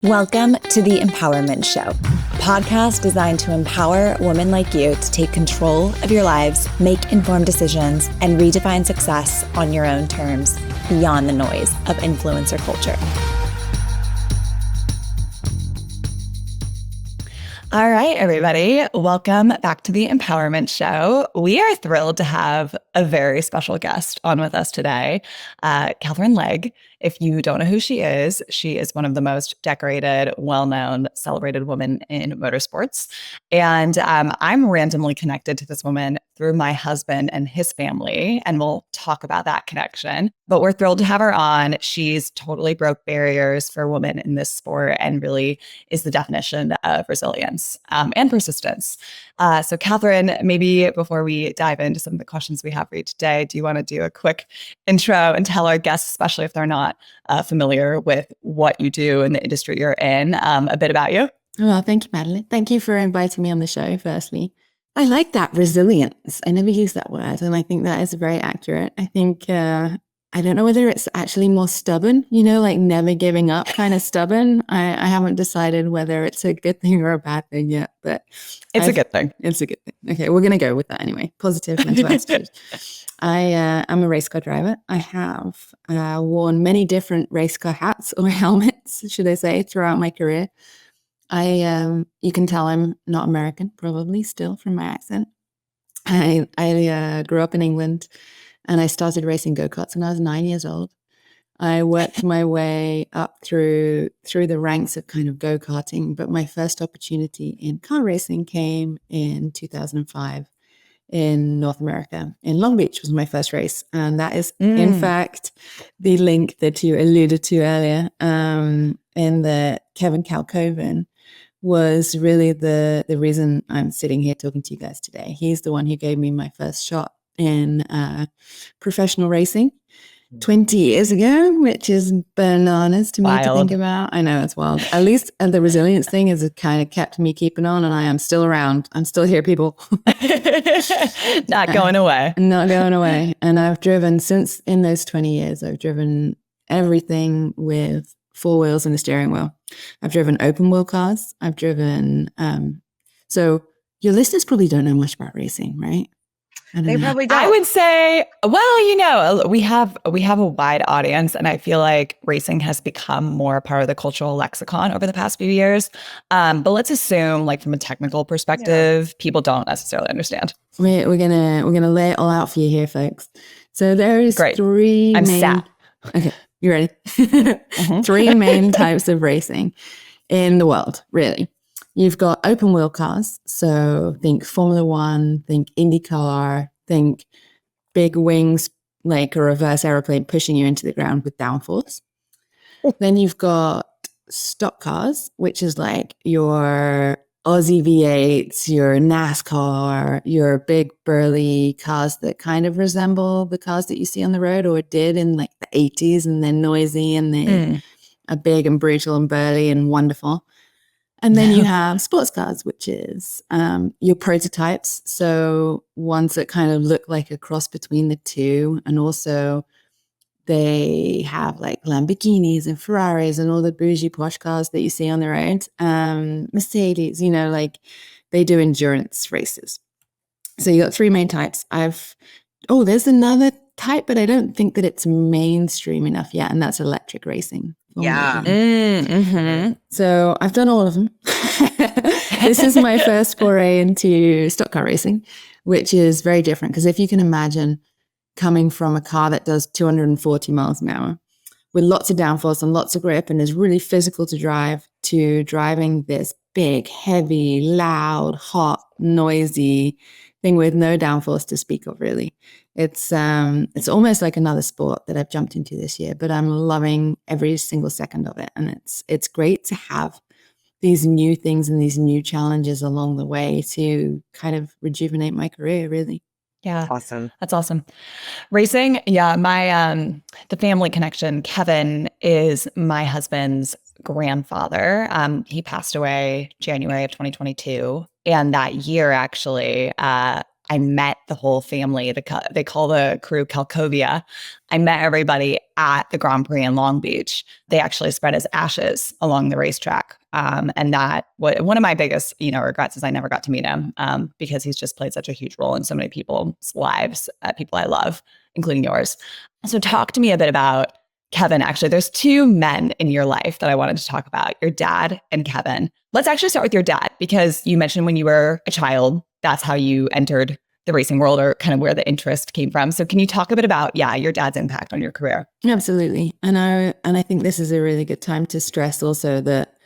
Welcome to the Empowerment Show, a podcast designed to empower women like you to take control of your lives, make informed decisions, and redefine success on your own terms, beyond the noise of influencer culture. All right, everybody, welcome back to the Empowerment Show. We are thrilled to have a very special guest on with us today, Katherine Legge. If you don't know who she is one of the most decorated, well-known, celebrated women in motorsports. And I'm randomly connected to this woman through my husband and his family, and we'll talk about that connection. But we're thrilled to have her on. She's totally broke barriers for women in this sport and really is the definition of resilience and persistence. So Katherine, maybe before we dive into some of the questions we have for you today, do you want to do a quick intro and tell our guests, especially if they're not familiar with what you do in the industry you're in, a bit about you? Well, thank you, Madeline. Thank you for inviting me on the show, firstly. I like that resilience. I never use that word, and I think that is very accurate. I think, I don't know whether it's actually more stubborn, like never giving up kind of stubborn. I haven't decided whether it's a good thing or a bad thing yet, but it's a good thing. It's a good thing. Okay, we're going to go with that anyway. Positive mental attitude. I'm a race car driver. I have worn many different race car hats or helmets, should I say, throughout my career. You can tell I'm not American, probably still from my accent. I grew up in England, and I started racing go-karts when I was 9 years old. I worked my way up through the ranks of kind of go-karting, but my first opportunity in car racing came in 2005 in North America. In Long Beach was my first race, and that is, in fact, the link that you alluded to earlier, in the Kevin Kalkhoven was really the reason I'm sitting here talking to you guys today. He's the one who gave me my first shot in professional racing 20 years ago, which is bananas to me to think about. I know, it's wild. At least the resilience thing has kind of kept me keeping on, and I am still around. I'm still here, people. Not going away. Not going away. And I've driven, since in those 20 years, I've driven everything with 4 wheels and a steering wheel. I've driven open wheel cars. I've driven, so your listeners probably don't know much about racing, right? They probably don't. I would say, well, we have a wide audience, and I feel like racing has become more a part of the cultural lexicon over the past few years. But let's assume, like, from a technical perspective, people don't necessarily understand. We're gonna lay it all out for you here, folks. So there is three. I'm sad. Okay, you ready? 3 main types of racing in the world, really. You've got open wheel cars, so think Formula One, think IndyCar, think big wings, like a reverse aeroplane pushing you into the ground with downforce. Then you've got stock cars, which is like your Aussie V8s, your NASCAR, your big burly cars that kind of resemble the cars that you see on the road, or did in like the 80s, and they're noisy and they are big and brutal and burly and wonderful. And then you have sports cars, which is your prototypes. So ones that kind of look like a cross between the two. And also they have like Lamborghinis and Ferraris and all the bougie posh cars that you see on the road. Mercedes, like they do endurance races. So you got 3 main types. There's another type, but I don't think that it's mainstream enough yet. And that's electric racing. Yeah. So I've done all of them. This is my first foray into stock car racing, which is very different, because if you can imagine coming from a car that does 240 miles an hour with lots of downforce and lots of grip and is really physical to drive, to driving this big, heavy, loud, hot, noisy thing with no downforce to speak of, really. It's almost like another sport that I've jumped into this year, but I'm loving every single second of it. And it's great to have these new things and these new challenges along the way to kind of rejuvenate my career, really. Yeah. Awesome. That's awesome. Racing. Yeah. My, the family connection, Kevin is my husband's grandfather. He passed away January of 2022. And that year, actually, I met the whole family. They call the crew Kalkhovia. I met everybody at the Grand Prix in Long Beach. They actually spread his ashes along the racetrack. And that one of my biggest, regrets is I never got to meet him because he's just played such a huge role in so many people's lives, people I love, including yours. So talk to me a bit about Kevin. Actually, there's two men in your life that I wanted to talk about, your dad and Kevin. Let's actually start with your dad, because you mentioned when you were a child, that's how you entered the racing world, or kind of where the interest came from. So can you talk a bit about, your dad's impact on your career? Absolutely. And I think this is a really good time to stress also that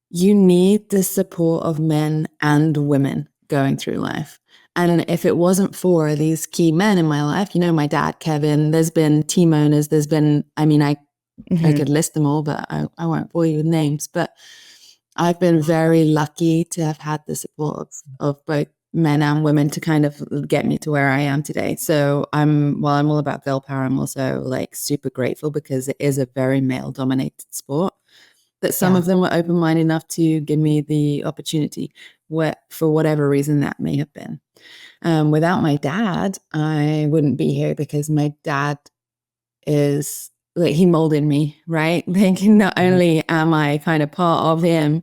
you need the support of men and women going through life. And if it wasn't for these key men in my life, my dad, Kevin, there's been team owners, I could list them all, but I won't bore you with names. But I've been very lucky to have had the support of both men and women to kind of get me to where I am today. So I'm all about girl power, I'm also like super grateful because it is a very male dominated sport, that some of them were open-minded enough to give me the opportunity, for whatever reason that may have been. Without my dad, I wouldn't be here, because my dad is like, he molded me, right? Like, not only am I kind of part of him,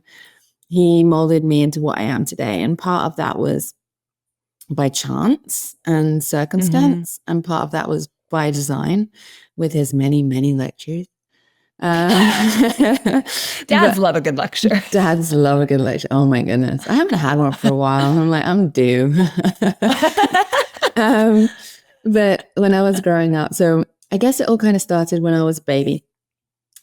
he molded me into what I am today. And part of that was by chance and circumstance, and part of that was by design, with his many, many lectures. Dads love a good lecture. Dads love a good lecture. Oh my goodness. I haven't had one for a while. I'm like, I'm due. But when I was growing up, so I guess it all kind of started when I was a baby.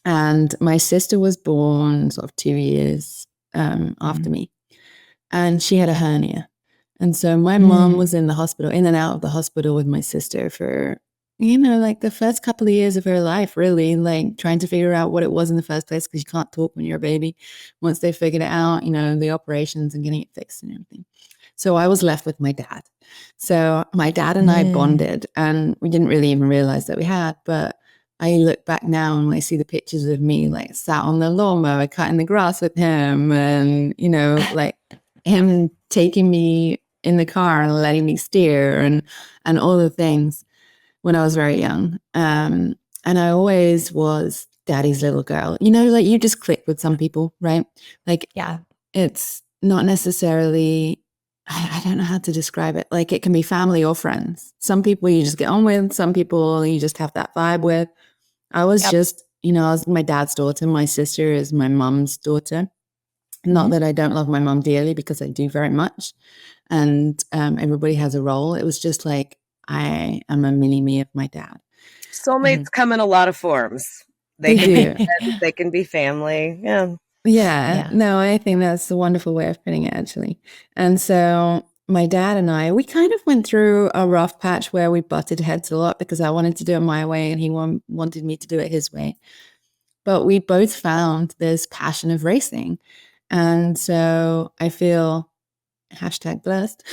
And my sister was born sort of 2 years after me. And she had a hernia. And so my mom was in the hospital, in and out of the hospital with my sister for, like the first couple of years of her life, really, like trying to figure out what it was in the first place, because you can't talk when you're a baby. Once they figured it out, the operations and getting it fixed and everything. So I was left with my dad. So my dad and I bonded, and we didn't really even realize that we had, but I look back now and I see the pictures of me like sat on the lawnmower, cutting the grass with him, and, like him taking me in the car and letting me steer and all the things when I was very young. And I always was daddy's little girl. Like you just click with some people, right? Like, it's not necessarily, I don't know how to describe it. Like it can be family or friends. Some people you just get on with, some people you just have that vibe with. I was just, I was my dad's daughter. My sister is my mom's daughter. Not that I don't love my mom dearly, because I do very much. And everybody has a role. It was just like, I am a mini me of my dad. Soulmates come in a lot of forms. They can be friends, they can be family. Yeah. No, I think that's a wonderful way of putting it, actually. And so my dad and I, we kind of went through a rough patch where we butted heads a lot, because I wanted to do it my way and he wanted me to do it his way. But we both found this passion of racing. And so I feel #blessed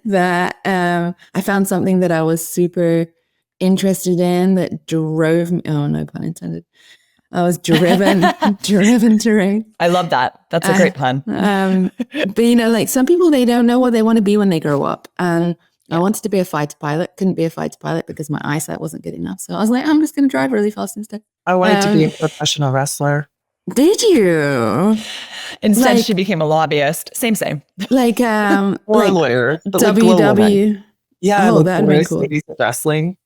that I found something that I was super interested in, that drove me. Oh, no pun intended. I was driven to race. I love that. That's a great pun. But like some people, they don't know what they want to be when they grow up. And I wanted to be a fighter pilot. Couldn't be a fighter pilot because my eyesight wasn't good enough. So I was like, I'm just going to drive really fast instead. I wanted to be a professional wrestler. Did you? Instead, she became a lobbyist. Same. Like, or like a lawyer. WW. Yeah, oh, that'd be cool. Wrestling.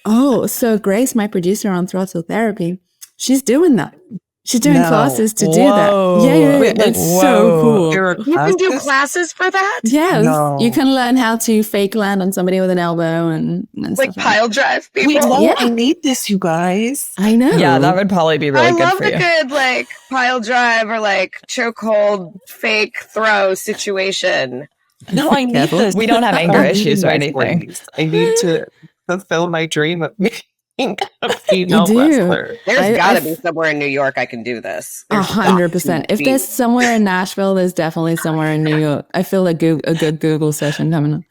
Oh, so Grace, my producer on Throttle Therapy, she's doing that. She's doing classes to do that. Yeah. Wait, it's so cool. You can do classes for that? Yes. No. You can learn how to fake land on somebody with an elbow and like stuff pile drive people. Wait, no, I need this, you guys. I know. Yeah, that would probably be really good for you. I love a good like pile drive or like chokehold fake throw situation. No, I need this. We don't have anger issues or anything. I need to fulfill my dream of being a female wrestler. There's got to be somewhere in New York I can do this. 100%. If there's somewhere in Nashville, there's definitely somewhere in New York. I feel like a good Google session coming up.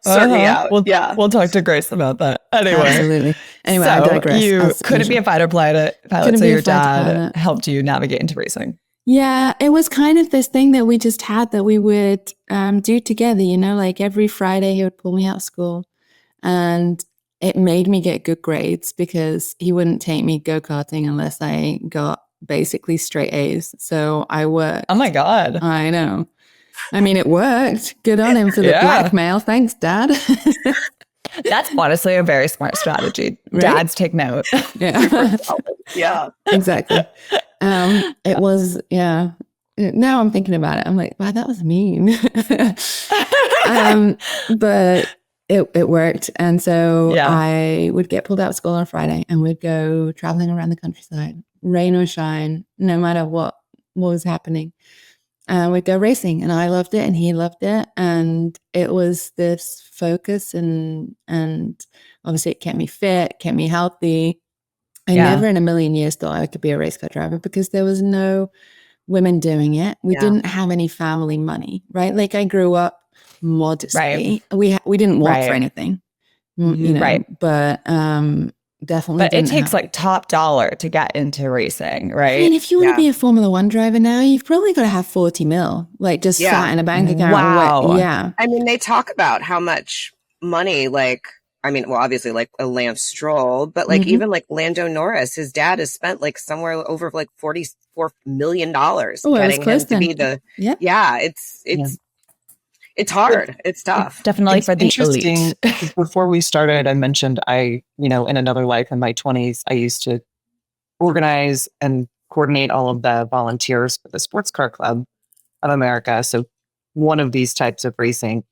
Sort me out. We'll talk to Grace about that. Anyway. Absolutely. Anyway, so I digress. You couldn't be a fighter pilot, so your dad helped you navigate into racing. Yeah, it was kind of this thing that we just had that we would do together, like every Friday he would pull me out of school, and it made me get good grades because he wouldn't take me go-karting unless I got basically straight A's. So I worked. Oh my God. I know. I mean, it worked. Good on him for the blackmail. Thanks, Dad. That's honestly a very smart strategy. Right? Dads, take note. Yeah. Yeah. Exactly. It was, yeah. Now I'm thinking about it. I'm like, wow, that was mean. But it worked. And so I would get pulled out of school on Friday and we'd go traveling around the countryside, rain or shine, no matter what was happening. We'd go racing, and I loved it and he loved it. And it was this focus and obviously it kept me fit, kept me healthy. I never in a million years thought I could be a race car driver because there was no women doing it. We didn't have any family money, right? Like I grew up modestly. Right. We didn't work for anything, right? But definitely. But it takes like top dollar to get into racing, right? I mean, if you want to be a Formula One driver now, you've probably got to have 40 mil, like just sat in a bank account. Wow. Yeah. I mean, they talk about how much money, like, I mean, well, obviously like a Lance Stroll, but like even like Lando Norris, his dad has spent like somewhere over like $44 million getting him to be the, it's hard. It's tough. Definitely it's for the elite. Before we started, I mentioned in another life in my 20s, I used to organize and coordinate all of the volunteers for the Sports Car Club of America. So one of these types of racing.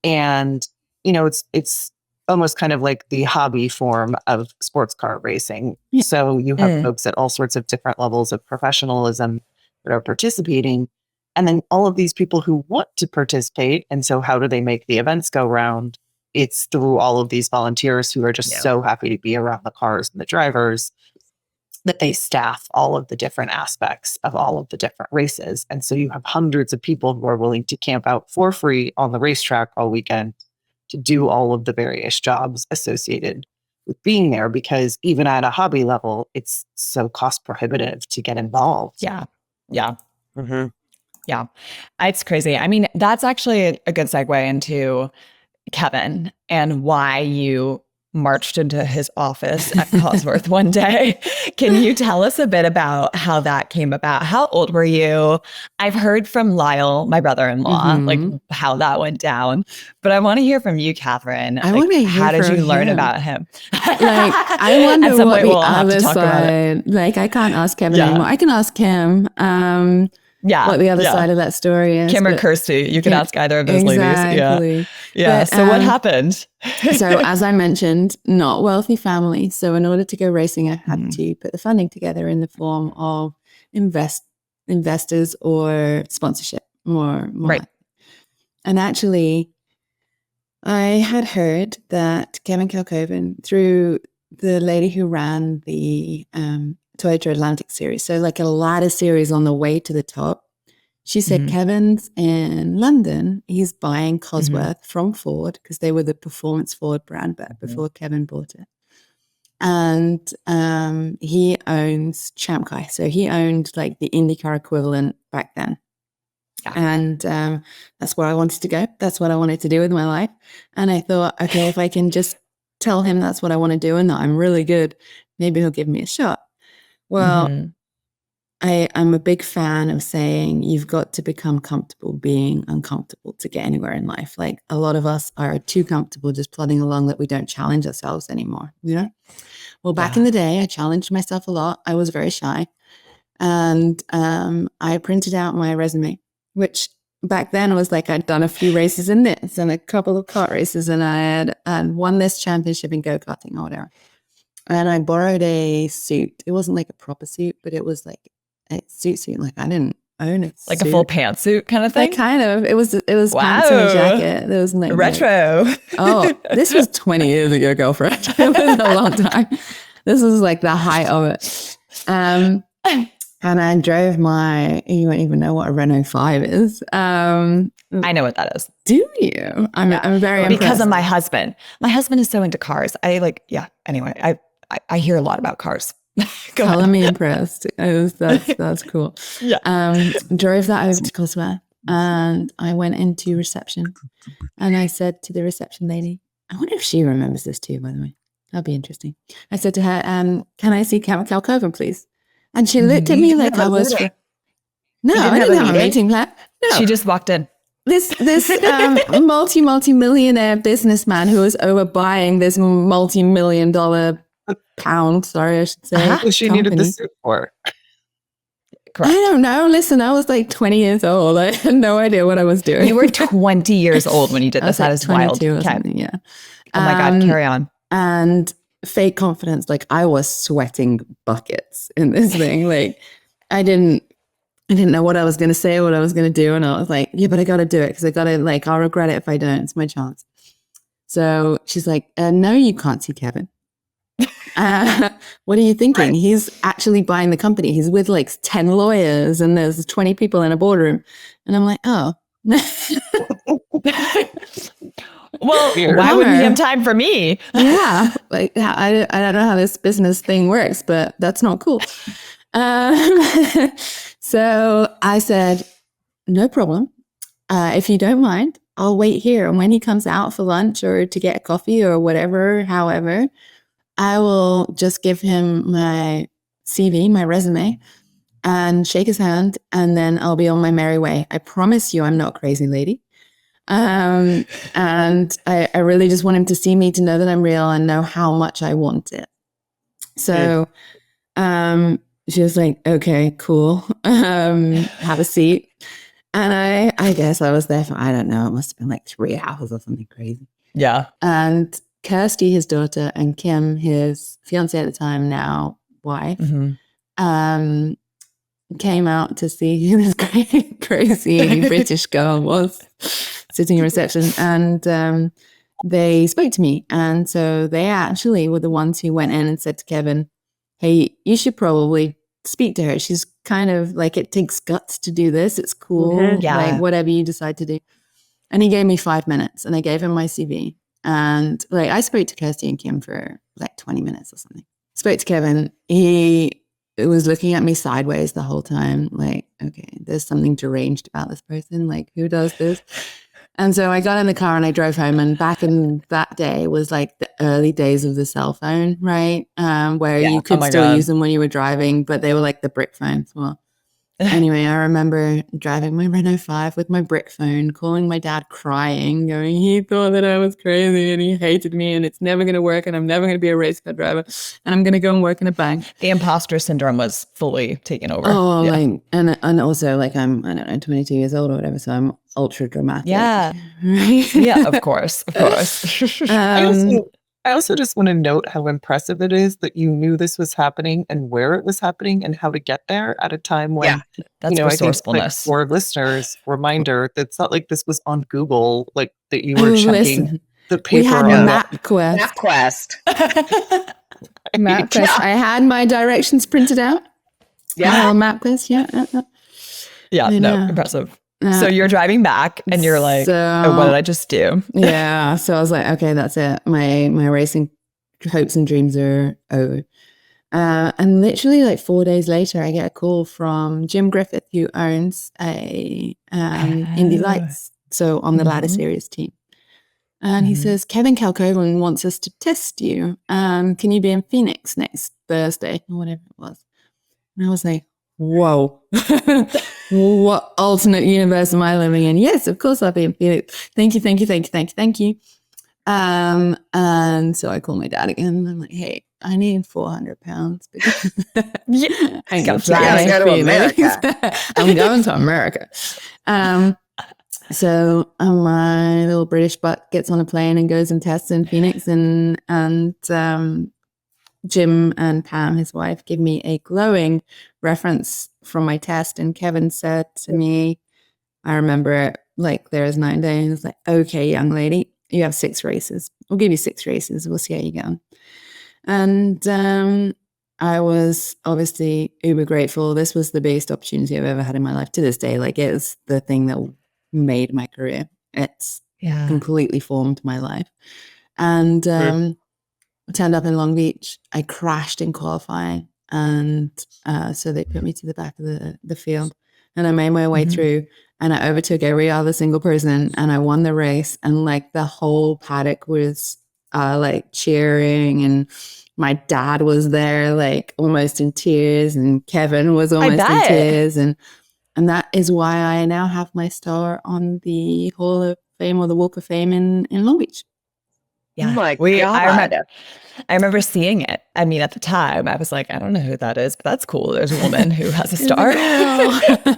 And, it's almost kind of like the hobby form of sports car racing. Yeah. So you have folks at all sorts of different levels of professionalism that are participating. And then all of these people who want to participate. And so how do they make the events go round? It's through all of these volunteers who are just so happy to be around the cars and the drivers that they staff all of the different aspects of all of the different races. And so you have hundreds of people who are willing to camp out for free on the racetrack all weekend to do all of the various jobs associated with being there, because even at a hobby level, it's so cost prohibitive to get involved. Yeah. Yeah. Mm-hmm. Yeah. It's crazy. I mean, that's actually a good segue into Kevin and why you marched into his office at Cosworth one day. Can you tell us a bit about how that came about? How old were you? I've heard from Lyle, my brother-in-law, like how that went down, but I want to hear from you, Catherine. I want to hear how did you learn him. about him? Like, I wonder what the other side, like I can't ask Kevin anymore. I can ask him. What the other side of that story is. Kim or Kirsty, you can ask either of those ladies. Yeah. But, so what happened? So as I mentioned, not wealthy family. So in order to go racing, I had to put the funding together in the form of investors or sponsorship. More right. And actually, I had heard that Kevin Kalkhoven, through the lady who ran the Toyota Atlantic series, so like a ladder series on the way to the top, she said, Kevin's in London, he's buying Cosworth from Ford because they were the performance Ford brand back before Kevin bought it. And he owns Champ Car. So he owned like the IndyCar equivalent back then. Yeah. And that's where I wanted to go. That's what I wanted to do with my life. And I thought, okay, if I can just tell him that's what I want to do and that I'm really good, maybe he'll give me a shot. Well, I'm a big fan of saying you've got to become comfortable being uncomfortable to get anywhere in life. Like a lot of us are too comfortable just plodding along that we don't challenge ourselves anymore, Well, back in the day, I challenged myself a lot. I was very shy. And I printed out my resume, which back then was like I'd done a few races in this and a couple of kart races, and I had won this championship in go-karting or whatever. And I borrowed a suit. It wasn't like a proper suit, but it was like a suit. Like I didn't own a like suit. A full pantsuit kind of thing? Like kind of. It was pants and a jacket. There was like retro. This was 20 years ago, girlfriend. It was a long time. This was like the height of it. And I drove you won't even know what a Renault 5 is. I know what that is. Do you? I'm very impressed. Because of my husband. My husband is so into cars. Anyway, I hear a lot about cars. Go Color ahead. me impressed. That's cool. Yeah. Drove that over to Coswell, and I went into reception, and I said to the reception lady, I wonder if she remembers this too, by the way. That'd be interesting. I said to her, can I see Kalkhoven, please? And she looked at me like I was... No, I didn't have a meeting plan. No. She just walked in. This multi-millionaire businessman who was overbuying this multi-million-dollar pound, sorry, I should say. What she needed the suit for. Correct. I don't know. Listen, I was like 20 years old. I had no idea what I was doing. You were 20 years old when you did this. That is wild. Or something, yeah. Oh my God, carry on. And fake confidence. Like I was sweating buckets in this thing. Like I didn't know what I was going to say or what I was going to do. And I was like, yeah, but I got to do it because I got to, like, I'll regret it if I don't. It's my chance. So she's like, no, you can't see Kevin. What are you thinking? He's actually buying the company. He's with like 10 lawyers and there's 20 people in a boardroom. And I'm like, oh. Well, why wouldn't he have time for me? Yeah. Like, I don't know how this business thing works, but that's not cool. So I said, no problem. If you don't mind, I'll wait here. And when he comes out for lunch or to get a coffee or whatever, however, I will just give him my CV, my resume, and shake his hand, and then I'll be on my merry way. I promise you I'm not a crazy lady. And I really just want him to see me, to know that I'm real and know how much I want it. So she was like, okay, cool. Have a seat. And I guess I was there for, I don't know, it must have been like 3 hours or something crazy. Yeah. And Kirsty, his daughter, and Kim, his fiance at the time, now wife, came out to see who this crazy British girl was sitting in reception. And they spoke to me. And so they actually were the ones who went in and said to Kevin, hey, you should probably speak to her. She's kind of like, it takes guts to do this. It's cool. Yeah. Like whatever you decide to do. And he gave me 5 minutes and I gave him my CV. And like I spoke to Kirsty and Kim for like 20 minutes or something. Spoke to Kevin. He was looking at me sideways the whole time. Like, okay, there's something deranged about this person. Like, who does this? And so I got in the car and I drove home. And back in that day was like the early days of the cell phone, right? Where you could still use them when you were driving, but they were like the brick phones. Well, anyway, I remember driving my Renault 5 with my brick phone, calling my dad crying, going, he thought that I was crazy and he hated me and it's never going to work and I'm never going to be a race car driver and I'm going to go and work in a bank. The imposter syndrome was fully taken over. Oh, yeah. Like, and also like I don't know, 22 years old or whatever, so I'm ultra dramatic. Yeah. Yeah, of course. I also just want to note how impressive it is that you knew this was happening and where it was happening and how to get there at a time when, that's resourcefulness. For listeners, reminder, that's not like this was on Google, like that you were checking the paper. We had MapQuest. MapQuest. I had my directions printed out. Yeah. MapQuest. Yeah. No, impressive. So you're driving back and you're like, oh, what did I just do? Yeah. So I was like, okay, that's it. My racing hopes and dreams are over. And literally like 4 days later, I get a call from Jim Griffith, who owns a Indy Lights. So on the Ladder Series team. And he says, Kevin Kalkhoven wants us to test you. Can you be in Phoenix next Thursday or whatever it was? And I was like, whoa, what alternate universe am I living in? Yes, of course I'll be in Phoenix. Thank you. And so I call my dad again and I'm like, hey, I need 400 pounds because I got flying to America. I'm going to America. So my little British butt gets on a plane and goes and tests in Phoenix and Jim and Pam, his wife, give me a glowing reference from my test. And Kevin said to me, I remember it like there is 9 days, like, okay, young lady, you have 6 races. We'll give you 6 races. We'll see how you go. And I was obviously uber grateful. This was the biggest opportunity I've ever had in my life to this day. Like it was the thing that made my career. It's completely formed my life. And I turned up in Long Beach. I crashed in qualifying. And so they put me to the back of the field, and I made my way through, and I overtook every other single person, and I won the race. And like the whole paddock was like cheering, and my dad was there, like almost in tears, and Kevin was almost in tears, and that is why I now have my star on the Hall of Fame or the Walk of Fame in Long Beach. Yeah. Oh my God. I remember seeing it. I mean, at the time, I was like, I don't know who that is, but that's cool. There's a woman who has a star. I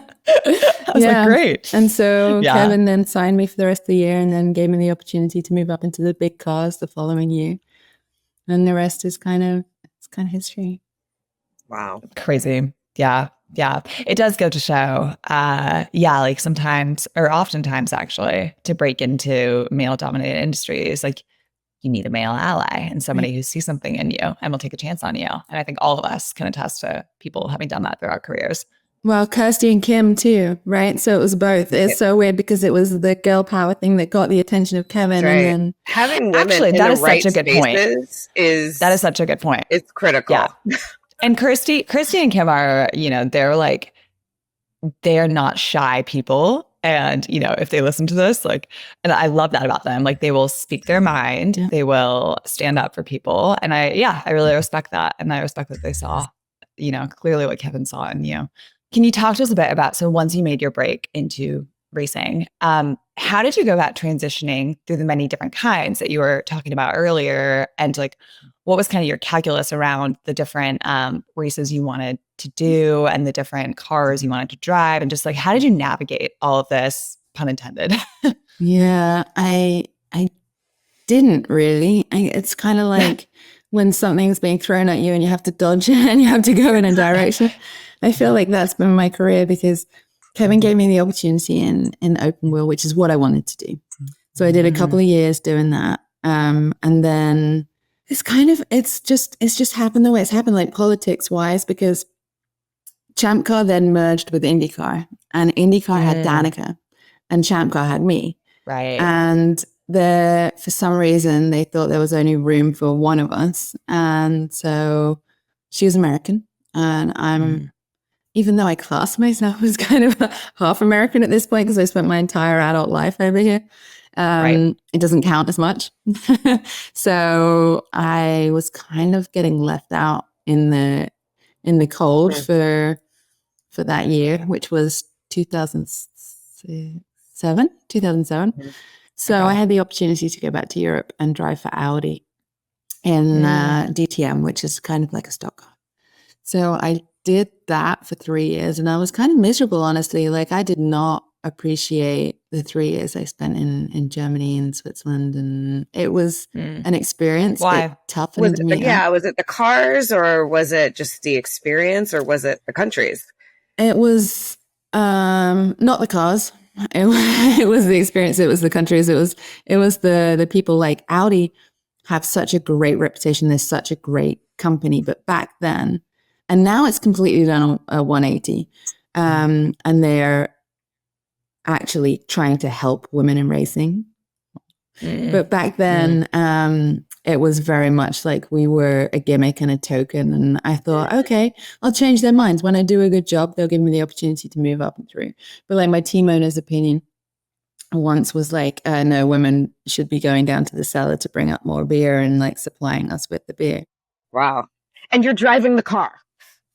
was like, great. And so Kevin then signed me for the rest of the year, and then gave me the opportunity to move up into the big cars the following year. And the rest is kind of history. Wow. Crazy. Yeah. Yeah. It does go to show, like sometimes, or oftentimes actually, to break into male dominated industries, like you need a male ally and somebody who sees something in you and will take a chance on you. And I think all of us can attest to people having done that throughout our careers. Well, Kirsty and Kim too, right? So it was both. It's so weird because it was the girl power thing that got the attention of Kevin. Right. And then having women in the right such a good point. That is such a good point. It's critical. Yeah. And Kirsty and Kim are, they're not shy people. And, if they listen to this, like, and I love that about them, like they will speak their mind, they will stand up for people. And I really respect that. And I respect that they saw, clearly what Kevin saw in you. Can you talk to us a bit about, so once you made your break into racing, how did you go about transitioning through the many different kinds that you were talking about earlier? And like, what was kind of your calculus around the different races you wanted to do and the different cars you wanted to drive? And just like, how did you navigate all of this, pun intended? Yeah, I didn't really. It's kind of like when something's being thrown at you and you have to dodge it and you have to go in a direction. I feel like that's been my career because Kevin gave me the opportunity in open wheel, which is what I wanted to do. So I did a couple of years doing that. And then it's just happened the way it's happened, like politics wise, because Champ Car then merged with IndyCar, and IndyCar had Danica and Champ Car had me. Right. And for some reason, they thought there was only room for one of us. And so she was American, and I'm, even though I class myself as kind of half American at this point, because I spent my entire adult life over here, it doesn't count as much. So I was kind of getting left out in the cold for that year, which was 2007. So I had the opportunity to go back to Europe and drive for Audi in DTM, which is kind of like a stock car. So I did that for 3 years, and I was kind of miserable, honestly. Like I did not appreciate the 3 years I spent in Germany and Switzerland, and it was an experience. Why? It toughened me up. Was it the cars, or was it just the experience, or was it the countries? It was not the cars. It was the experience. It was the countries. It was the people. Like Audi have such a great reputation. They're such a great company, but back then, and now it's completely done a 180, and they're actually trying to help women in racing. But back then, it was very much like we were a gimmick and a token. And I thought, okay, I'll change their minds. When I do a good job, they'll give me the opportunity to move up and through. But like my team owner's opinion once was like, no, women should be going down to the cellar to bring up more beer and like supplying us with the beer. Wow. And you're driving the car.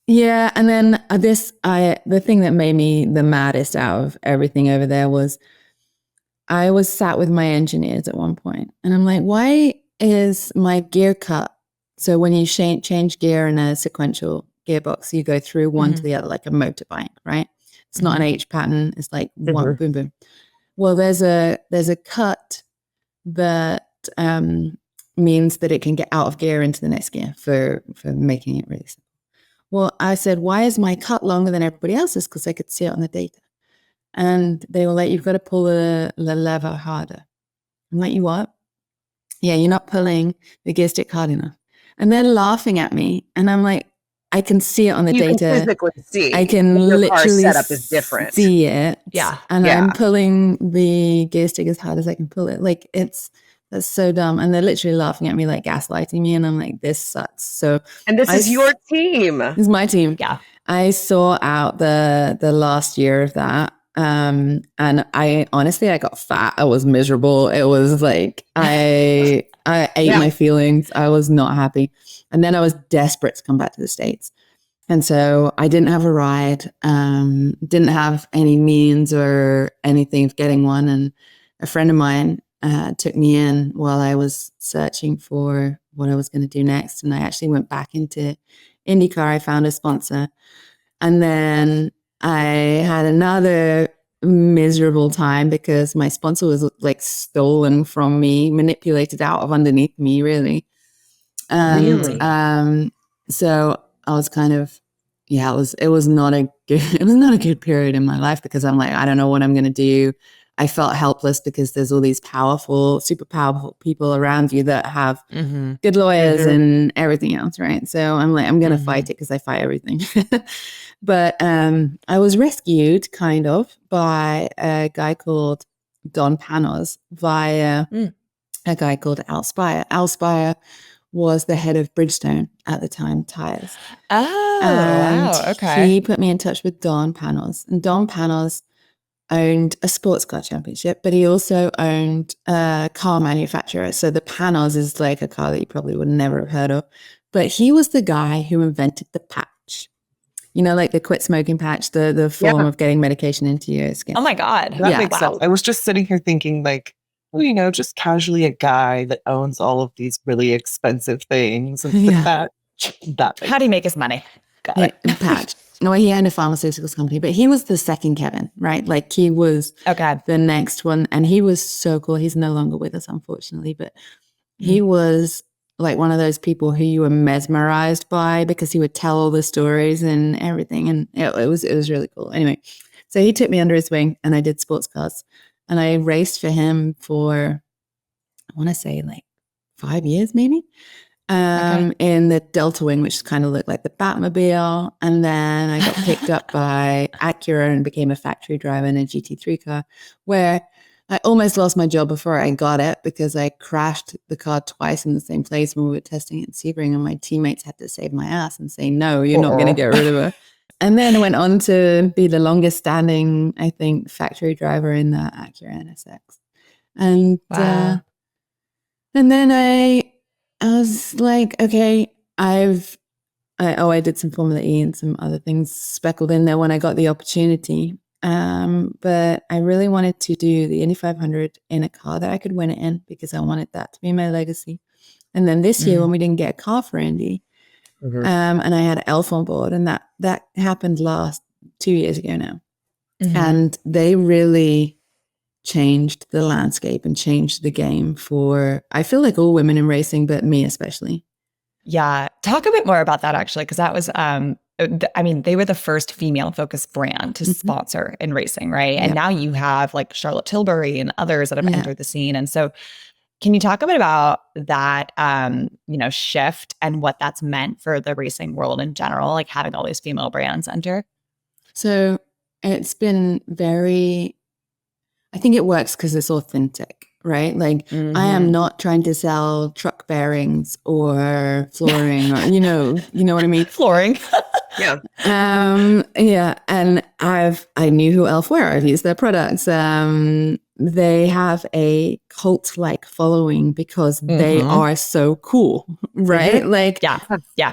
Yeah. And then the thing that made me the maddest out of everything over there was I was sat with my engineers at one point, and I'm like, why is my gear cut? So when you change gear in a sequential gearbox, you go through one to the other like a motorbike, right? It's not an H pattern. It's like one, boom, boom. Well, there's a cut that means that it can get out of gear into the next gear for making it really simple. Well, I said, why is my cut longer than everybody else's? Because I could see it on the data. And they were like, you've got to pull the lever harder. I'm like, you what? Yeah, you're not pulling the gear stick hard enough. And they're laughing at me. And I'm like, I can see it on the data. You can physically see. I can your literally car setup is different. See it. Yeah. And I'm pulling the gear stick as hard as I can pull it. Like That's so dumb. And they're literally laughing at me, like gaslighting me. And I'm like, this sucks. So And this is your team. This is my team. Yeah. I saw out the last year of that. And I honestly, I got fat. I was miserable. It was like, I ate my feelings. I was not happy. And then I was desperate to come back to the States. And so I didn't have a ride, didn't have any means or anything of getting one. And a friend of mine took me in while I was searching for what I was going to do next. And I actually went back into IndyCar. I found a sponsor. And then I had another miserable time because my sponsor was like stolen from me, manipulated out of underneath me, really. And so I was kind of, it was not a good period in my life because I'm like, I don't know what I'm going to do. I felt helpless because there's all these super powerful people around you that have good lawyers and everything else, right? So I'm like, I'm going to fight it because I fight everything. But I was rescued kind of by a guy called Don Panos via a guy called Al Spire. Al Spire was the head of Bridgestone at the time, tires. Oh, wow. Okay. He put me in touch with Don Panos. And Don Panos owned a sports car championship, but he also owned a car manufacturer. So the Panos is like a car that you probably would never have heard of. But he was the guy who invented the patch. You know, like the quit smoking patch, the form of getting medication into your skin. Oh my God. That makes sense. I was just sitting here thinking like, well, you know, just casually a guy that owns all of these really expensive things. And that how do you make his money? Got it. Patch. No, he owned a pharmaceuticals company, but he was the second Kevin, right? Like he was the next one. And he was so cool. He's no longer with us, unfortunately, but he was like one of those people who you were mesmerized by because he would tell all the stories and everything. And it was really cool. Anyway, so he took me under his wing and I did sports cars. And I raced for him for, I want to say like 5 years maybe, in the Delta Wing, which kind of looked like the Batmobile. And then I got picked up by Acura and became a factory driver in a GT3 car, where I almost lost my job before I got it because I crashed the car twice in the same place when we were testing it in Sebring, and my teammates had to save my ass and say, no, you're not going to get rid of her. And then I went on to be the longest standing, I think, factory driver in the Acura NSX. And and then I was like, okay, I did some Formula E and some other things speckled in there when I got the opportunity. But I really wanted to do the Indy 500 in a car that I could win it in because I wanted that to be my legacy. And then this year when we didn't get a car for Indy, and I had Elf on board, and that happened 2 years ago now. And they really changed the landscape and changed the game for, I feel like all women in racing, but me especially. Yeah. Talk a bit more about that actually, because that was, I mean, they were the first female-focused brand to sponsor in racing, right? And now you have like Charlotte Tilbury and others that have entered the scene. And so can you talk a bit about that, shift and what that's meant for the racing world in general, like having all these female brands enter? So it's been I think it works because it's authentic, right? Like I am not trying to sell truck bearings or flooring or, you know what I mean? Flooring. Yeah. And I knew who Elf were. I've used their products. They have a cult-like following because they are so cool, right? Like, yeah.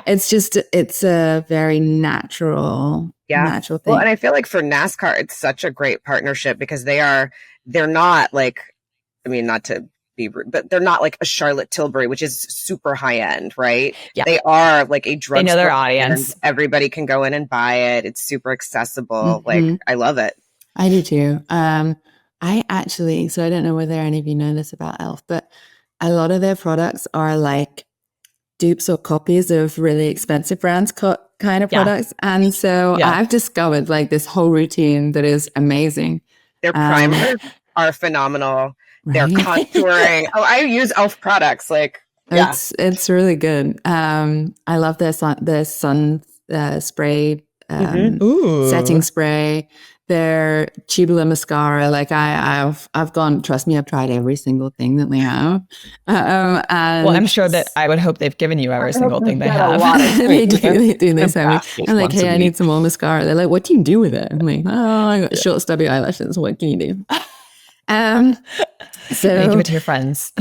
It's a very natural thing. Well, and I feel like for NASCAR, it's such a great partnership because they're not like, I mean, not to be rude, but they're not like a Charlotte Tilbury, which is super high end, right? Yeah. They are like a drug. They know their audience. Everybody can go in and buy it. It's super accessible. Like, I love it. I do too. I actually, so I don't know whether any of you know this about Elf, but a lot of their products are like dupes or copies of really expensive brands kind of products. And so I've discovered like this whole routine that is amazing. Their primers are phenomenal. Right? They're contouring. I use Elf products. Like, it's really good. I love their sun spray, setting spray. their tubular mascara. Like I've gone, trust me, I've tried every single thing that they have. And Well, I'm sure that I would hope they've given you every single thing they have. They do. They send me. I'm like, once a hey, I week. need some more mascara. They're like, what do you do with it? I'm like, oh, I got short, stubby eyelashes. What can you do? So You give it to your friends.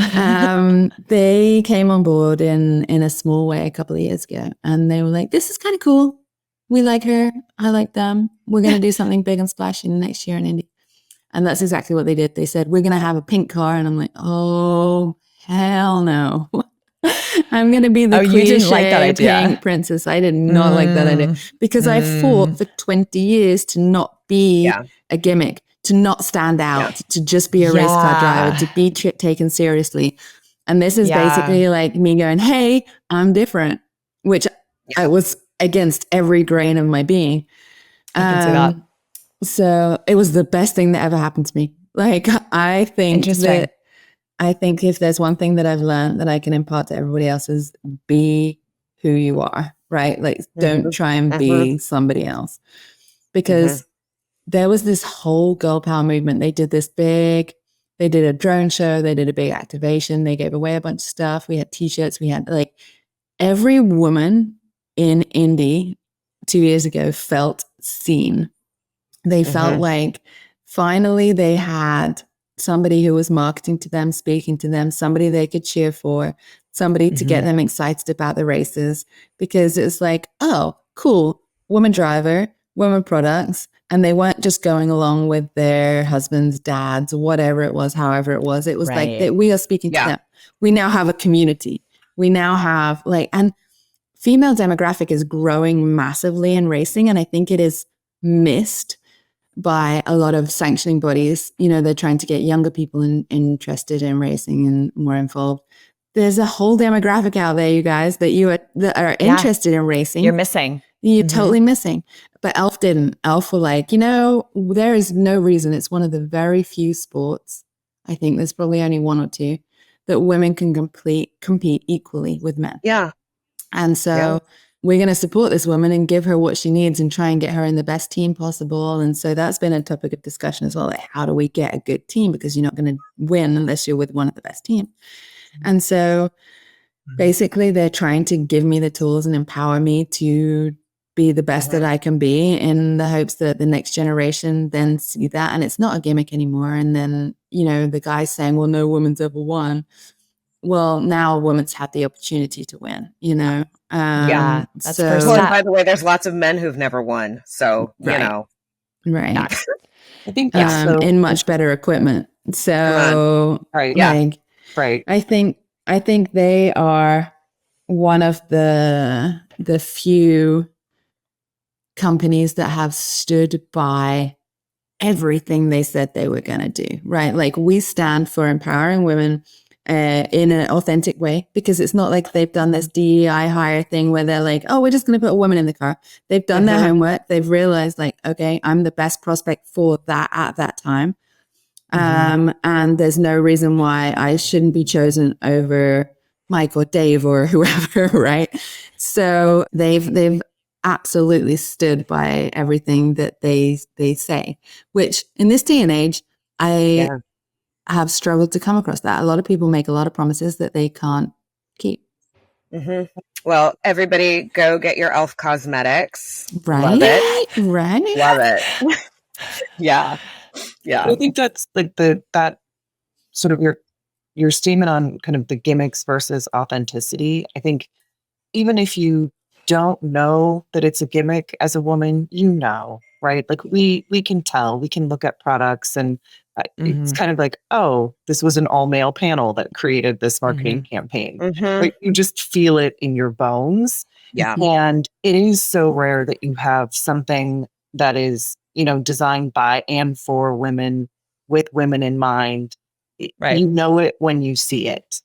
they came on board in a small way a couple of years ago, and they were like, this is kind of cool. We like her. I like them. We're going to do something big and splashy next year in Indy. And that's exactly what they did. They said, we're going to have a pink car. And I'm like, oh, hell no. I'm going to be the you didn't like that cliche idea. pink princess. I did not like that idea because I fought for 20 years to not be a gimmick, to not stand out, to just be a race car driver, to be taken seriously. And this is basically like me going, hey, I'm different, which I was against every grain of my being. I can see that. So it was the best thing that ever happened to me. Like, I think if there's one thing that I've learned that I can impart to everybody else is be who you are, right? Like, don't try and be somebody else. Because there was this whole girl power movement. They did a drone show. They did a big activation. They gave away a bunch of stuff. We had t-shirts. We had like every woman in Indy 2 years ago felt seen. They felt like finally they had somebody who was marketing to them, speaking to them, somebody they could cheer for, somebody to get them excited about the races, because it's like, oh, cool, woman driver, woman products. And they weren't just going along with their husbands, dads, whatever it was, however it was. It was like that we are speaking to them. We now have a community. We now have and female demographic is growing massively in racing. And I think it is missed by a lot of sanctioning bodies. You know, they're trying to get younger people interested in racing and more involved. There's a whole demographic out there, you guys, that are interested in racing. You're missing. You're totally missing. But Elf didn't. Elf were like, there is no reason. It's one of the very few sports, I think there's probably only one or two, that women can compete equally with men. Yeah. And so we're going to support this woman and give her what she needs and try and get her in the best team possible. And so that's been a topic of discussion as well. Like, how do we get a good team? Because you're not going to win unless you're with one of the best teams. And so basically they're trying to give me the tools and empower me to be the best that I can be, in the hopes that the next generation then see that. And it's not a gimmick anymore. And then, the guys saying, well, no woman's ever won. Well, now a woman's had the opportunity to win, That's so, first Well, and by the way, there's lots of men who've never won. So, Right. I think in much better equipment. So, right. I think they are one of the few companies that have stood by everything they said they were going to do, right? Like, we stand for empowering women in an authentic way, because it's not like they've done this DEI hire thing where they're like, oh, we're just going to put a woman in the car. They've done their homework. They've realized, like, okay, I'm the best prospect for that at that time. And there's no reason why I shouldn't be chosen over Mike or Dave or whoever, right? So they've absolutely stood by everything that they say, which in this day and age, I have struggled to come across that. A lot of people make a lot of promises that they can't keep. Well, everybody go get your Elf cosmetics. Right. Love it. Right. Love it. Yeah. I think that's like that sort of your statement on kind of the gimmicks versus authenticity. I think even if you don't know that it's a gimmick as a woman, right? Like we can tell, we can look at products, and it's kind of like, oh, this was an all male panel that created this marketing campaign. Right? You just feel it in your bones. Yeah. And it is so rare that you have something that is, designed by and for women, with women in mind. Right. You know it when you see it.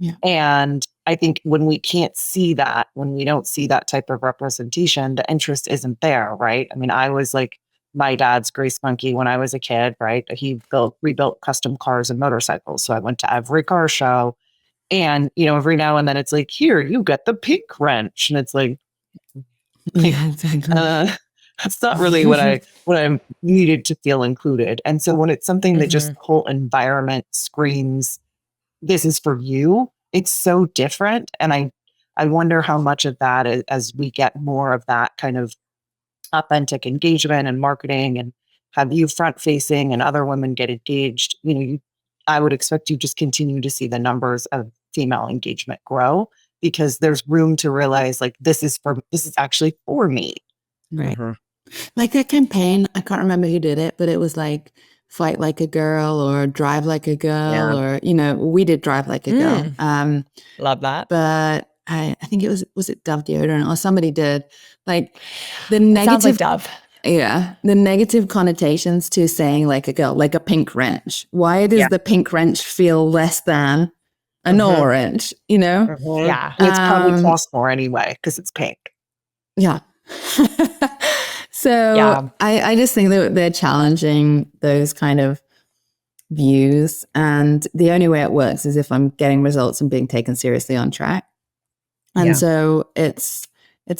Yeah. And I think when we can't see that, when we don't see that type of representation, the interest isn't there, right? I mean, I was like my dad's grease monkey when I was a kid, right? He rebuilt custom cars and motorcycles. So I went to every car show, and, every now and then it's like, here, you get the pink wrench. And it's like, yeah, exactly. That's not really what I needed to feel included. And so when it's something that just the whole environment screams, this is for you, it's so different. And I wonder how much of that as we get more of that kind of authentic engagement and marketing and have you front facing and other women get engaged, I would expect you just continue to see the numbers of female engagement grow because there's room to realize like, this is actually for me. Right. Like that campaign, I can't remember who did it, but it was like fight like a girl or drive like a girl or, we did drive like a girl. Love that. But I think it was it Dove deodorant or somebody did like the negative. Sounds like Dove. Yeah. The negative connotations to saying like a girl, like a pink wrench. Why does the pink wrench feel less than an orange, Yeah. And it's probably cost more anyway because it's pink. Yeah. So I just think that they're challenging those kind of views. And the only way it works is if I'm getting results and being taken seriously on track. And so it's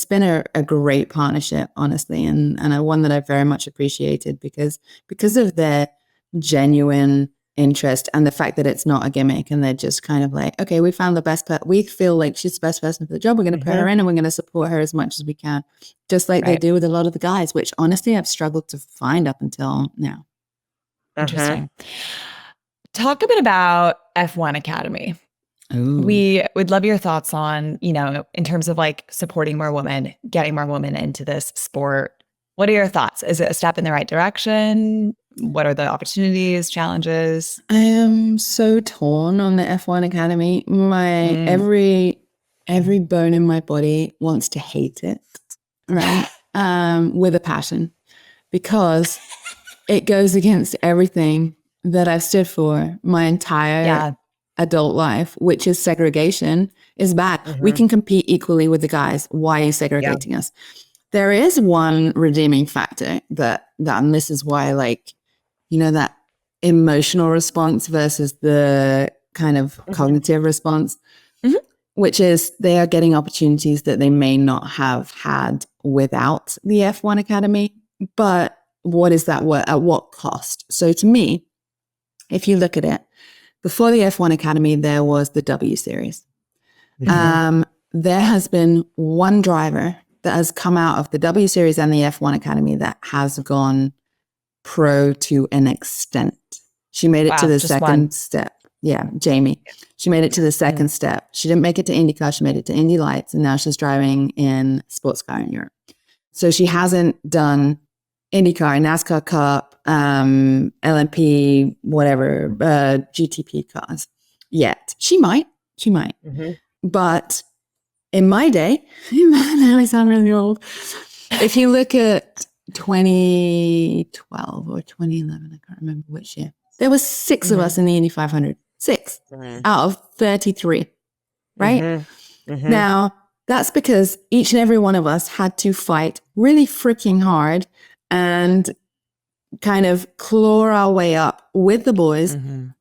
been a great partnership, honestly, and one that I've very much appreciated because of their genuine interest and the fact that it's not a gimmick and they're just kind of like, okay, we found the best we feel like she's the best person for the job. We're going to put her in and we're going to support her as much as we can, just like they do with a lot of the guys, which honestly I've struggled to find up until now. Interesting. Talk a bit about F1 Academy. Ooh. We would love your thoughts on, in terms of like supporting more women, getting more women into this sport. What are your thoughts? Is it a step in the right direction? What are the opportunities, challenges? I am so torn on the F1 Academy. My every bone in my body wants to hate it, right? With a passion, because it goes against everything that I've stood for my entire adult life, which is segregation is bad. We can compete equally with the guys. Why are you segregating us? There is one redeeming factor that and this is why, like, that emotional response versus the kind of cognitive response, which is they are getting opportunities that they may not have had without the F1 Academy. But what is that? At what cost? So to me, if you look at it, before the F1 Academy, there was the W Series. There has been one driver that has come out of the W Series and the F1 Academy that has gone pro to an extent. She made it to the second step. Yeah, Jamie. She made it to the second step. She didn't make it to IndyCar. She made it to Indy Lights, and now she's driving in sports car in Europe. So she hasn't done IndyCar, NASCAR Cup, LMP, whatever, GTP cars yet. She might. But in my day, I sound really old. If you look at 2012 or 2011, I can't remember which year, there was 6 of us in the Indy 500. 6 out of 33, right? Now, that's because each and every one of us had to fight really freaking hard and kind of claw our way up with the boys to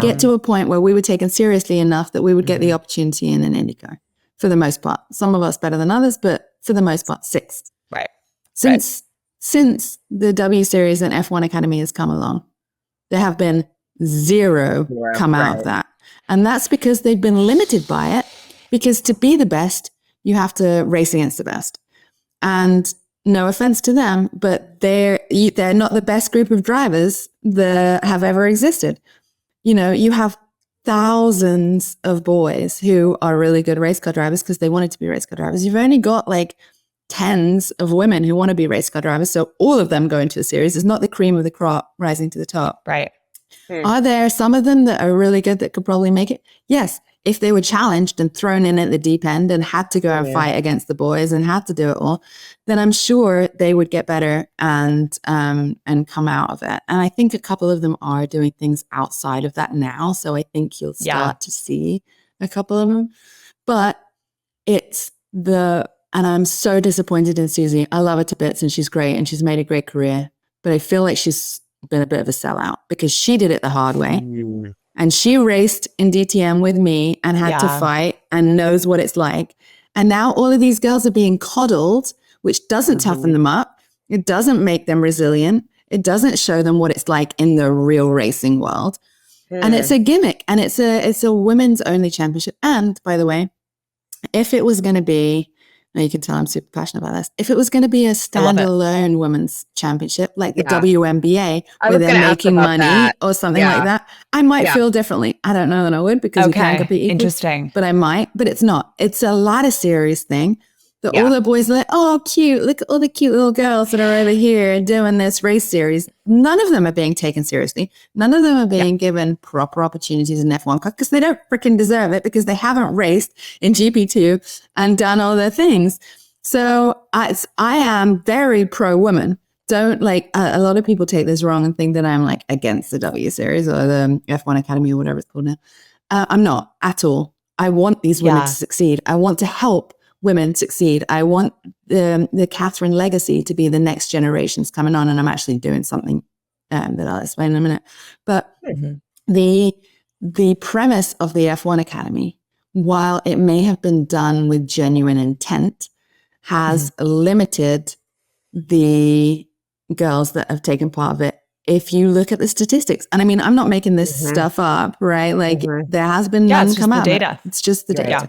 get to a point where we were taken seriously enough that we would get the opportunity in an IndyCar, for the most part. Some of us better than others, but for the most part, 6. Right. Since the W Series and F1 Academy has come along, there have been 0 come out of that. And that's because they've been limited by it, because to be the best, you have to race against the best. And no offense to them, but they're not the best group of drivers that have ever existed. You have thousands of boys who are really good race car drivers because they wanted to be race car drivers. You've only got like tens of women who want to be race car drivers. So all of them go into the series. It's not the cream of the crop rising to the top. Right. Are there some of them that are really good that could probably make it? Yes. If they were challenged and thrown in at the deep end and had to go and fight against the boys and had to do it all, then I'm sure they would get better and come out of it. And I think a couple of them are doing things outside of that now. So I think you'll start to see a couple of them. But and I'm so disappointed in Susie. I love her to bits and she's great and she's made a great career. But I feel like she's been a bit of a sellout because she did it the hard way. And she raced in DTM with me and had to fight and knows what it's like. And now all of these girls are being coddled, which doesn't toughen them up. It doesn't make them resilient. It doesn't show them what it's like in the real racing world. And it's a gimmick, and it's a women's only championship. And by the way, if it was going to be, now you can tell I'm super passionate about this. If it was going to be a standalone women's championship, like the WNBA, where they're making money or something like that, I might feel differently. I don't know that I would, because we can't compete equally. Interesting. But I might, but it's not. It's a ladder series thing that all the boys are like, oh, cute. Look at all the cute little girls that are over here doing this race series. None of them are being taken seriously. None of them are being given proper opportunities in F1 because they don't freaking deserve it, because they haven't raced in GP2 and done all their things. So I am very pro-woman. Don't like, a lot of people take this wrong and think that I'm like against the W series or the F1 Academy or whatever it's called now. I'm not at all. I want these women to succeed. I want to help women succeed. I want the Katherine legacy to be the next generations coming on, and I'm actually doing something that I'll explain in a minute. But the premise of the F1 Academy, while it may have been done with genuine intent, has limited the girls that have taken part of it. If you look at the statistics, and I mean, I'm not making this stuff up, right? Like there has been none come out. Data. It's just the data. Yeah.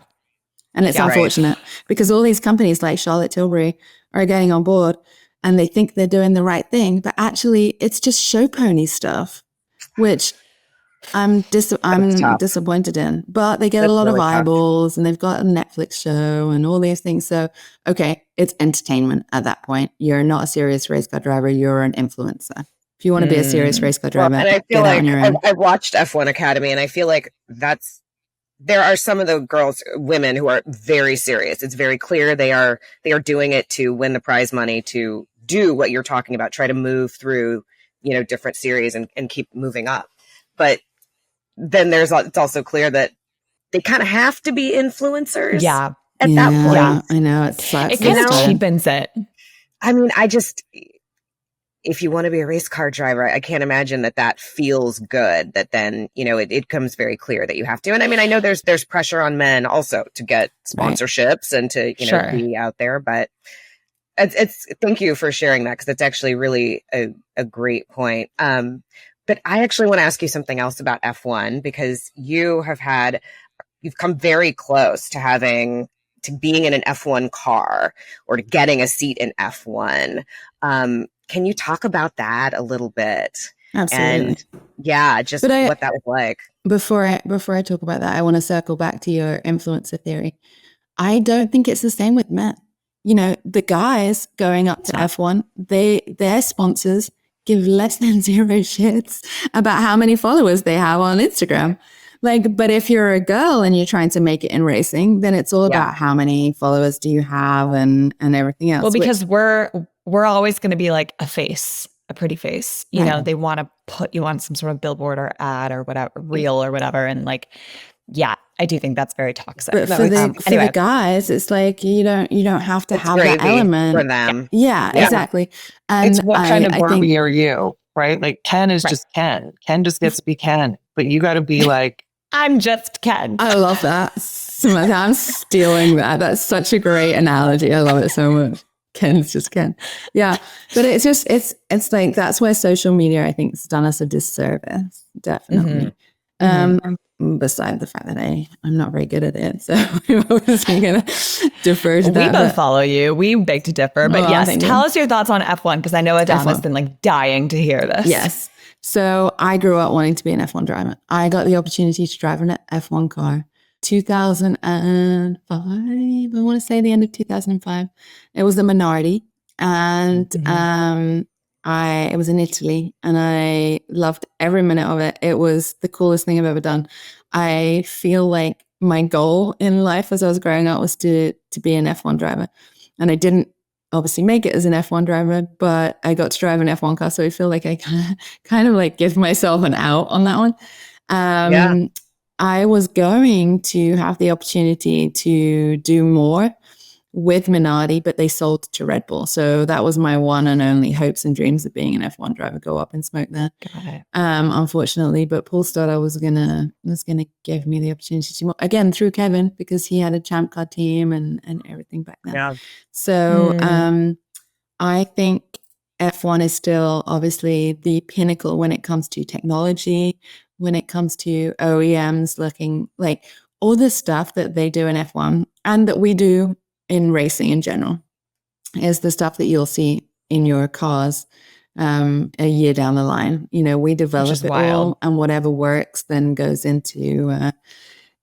And it's unfortunate because all these companies like Charlotte Tilbury are getting on board and they think they're doing the right thing, but actually it's just show pony stuff, which I'm disappointed in. But they get a lot of eyeballs and they've got a Netflix show and all these things. So, okay, it's entertainment at that point. You're not a serious race car driver. You're an influencer. If you want to be a serious race car driver, and I feel like I've watched F1 Academy, and I feel like there are some of the women who are very serious. It's very clear they are doing it to win the prize money, to do what you're talking about, try to move through, different series and keep moving up. But then it's also clear that they kind of have to be influencers. Yeah. At that point. Yeah, I know. It sucks. It kind of cheapens it. I mean, if you want to be a race car driver, I can't imagine that feels good, that then, it comes very clear that you have to. And I mean, I know there's pressure on men also to get sponsorships and to, be out there, but it's thank you for sharing that, because it's actually really a great point. But I actually want to ask you something else about F1, because you've come very close to being in an F1 car or to getting a seat in F1. Can you talk about that a little bit? Absolutely. And what that was like. Before I talk about that, I want to circle back to your influencer theory. I don't think it's the same with men. The guys going up to F1, their sponsors give less than 0 shits about how many followers they have on Instagram. But if you're a girl and you're trying to make it in racing, then it's all about how many followers do you have and everything else. Well, because we're always going to be like a face, a pretty face. They want to put you on some sort of billboard or ad or whatever, reel or whatever. And I do think that's very toxic. But for the guys, it's like you don't have to have that element for them. Yeah, exactly. And it's what kind of Barbie are you, right? Like Ken is just Ken. Ken just gets to be Ken, but you got to be like, I'm just Ken. I love that. Samantha, I'm stealing that. That's such a great analogy. I love it so much. Ken's just Ken. Yeah. But it's just, it's like, that's where social media, I think, has done us a disservice. Definitely. Beside the fact that I'm not very good at it. So I'm obviously going to defer to that. We both follow you. We beg to differ. But yes, tell us your thoughts on F1, because I know Adama's been like dying to hear this. Yes. So I grew up wanting to be an F1 driver. I got the opportunity to drive an F1 car 2005. I want to say the end of 2005. It was a minority, and it was in Italy, and I loved every minute of it. It was the coolest thing I've ever done. I feel like my goal in life as I was growing up was to be an F1 driver, and I didn't obviously make it as an F1 driver, but I got to drive an F1 car, so I feel like I kind of like give myself an out on that one. I was going to have the opportunity to do more with Minardi, but they sold to Red Bull. So that was my one and only hopes and dreams of being an F1 driver, go up and smoke there. Unfortunately, but Paul Stoddard was gonna give me the opportunity to, again, through Kevin, because he had a champ car team and everything back then. So I think F1 is still obviously the pinnacle when it comes to technology, when it comes to OEMs looking like all the stuff that they do in F1 and that we do in racing in general is the stuff that you'll see in your cars a year down the line. You know, we develop it all, and whatever works then goes into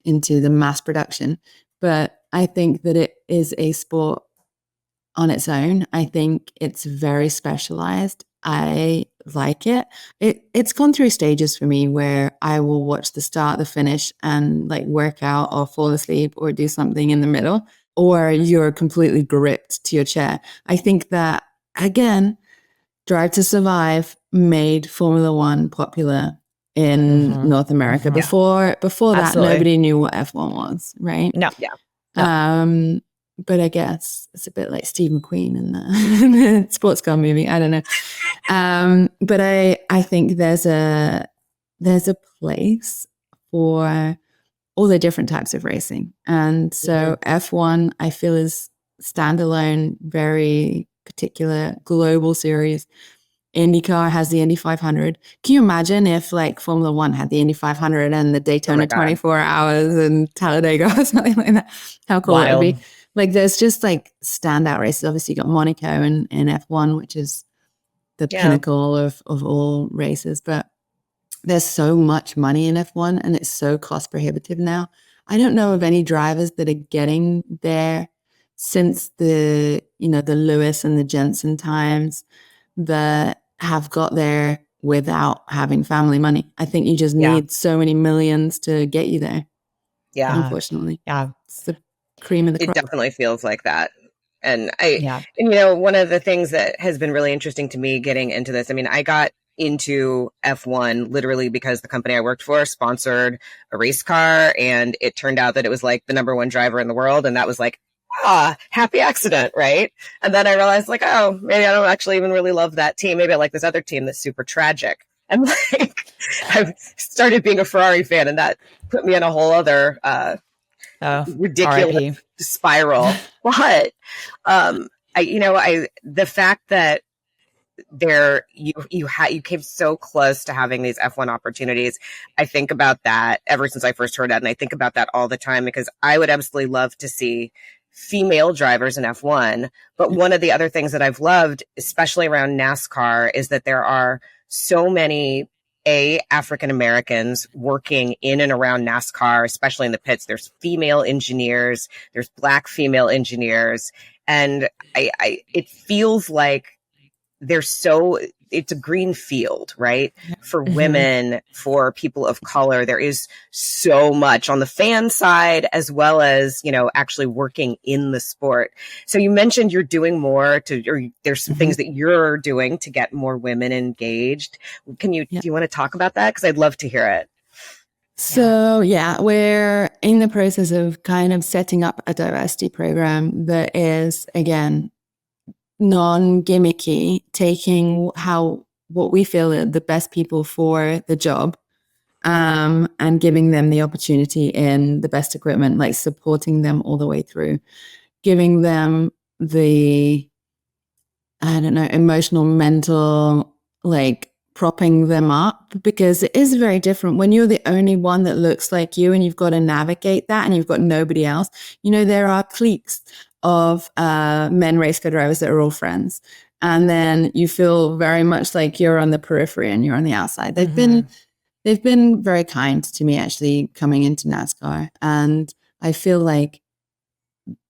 the mass production. But I think that it is a sport on its own. I think it's very specialized. I like it. It's gone through stages for me where I will watch the start, the finish, and like work out or fall asleep or do something in the middle, or you're completely gripped to your chair. I think that, again, Drive to Survive made Formula One popular in North America. Before that, nobody knew what F1 was, right? No. Yeah. But I guess it's a bit like Steve McQueen in the sports car movie. I don't know. But I think there's a place for all the different types of racing. And so F1, I feel, is standalone, very particular global series. IndyCar has the Indy 500. Can you imagine if like Formula One had the Indy 500 and the Daytona 24 hours and Talladega or something like that? How cool it would be. Like there's just like standout races. Obviously you got Monaco in F1, which is the pinnacle of all races. But there's so much money in F1 and it's so cost prohibitive now. I don't know of any drivers that are getting there since the Lewis and the Jensen times that have got there without having family money. I think you just need so many millions to get you there. Yeah. Unfortunately. Yeah. It's the cream of the crop. It definitely feels like that. And one of the things that has been really interesting to me getting into this, I mean, I got into F1 literally because the company I worked for sponsored a race car, and it turned out that it was like the number one driver in the world. And that was like, happy accident, right? And then I realized like, oh, maybe I don't actually even really love that team. Maybe I like this other team that's super tragic. And like, I've started being a Ferrari fan, and that put me in a whole other ridiculous spiral. But the fact that you came so close to having these F1 opportunities, I think about that ever since I first heard that, and I think about that all the time because I would absolutely love to see female drivers in F1. But one of the other things that I've loved, especially around NASCAR, is that there are so many African Americans working in and around NASCAR, especially in the pits. There's female engineers, there's Black female engineers, and it feels like it's a green field, right? For women, for people of color, there is so much on the fan side as well as, actually working in the sport. So you mentioned you're doing more or there's some things that you're doing to get more women engaged. Do you want to talk about that? Because I'd love to hear it. So we're in the process of kind of setting up a diversity program that is, again, non-gimmicky, taking what we feel are the best people for the job, and giving them the opportunity in the best equipment, like supporting them all the way through, giving them the, emotional, mental, like propping them up, because it is very different when you're the only one that looks like you and you've got to navigate that and you've got nobody else. There are cliques of men race car drivers that are all friends, and then you feel very much like you're on the periphery and you're on the outside. They've been very kind to me actually coming into NASCAR, and I feel like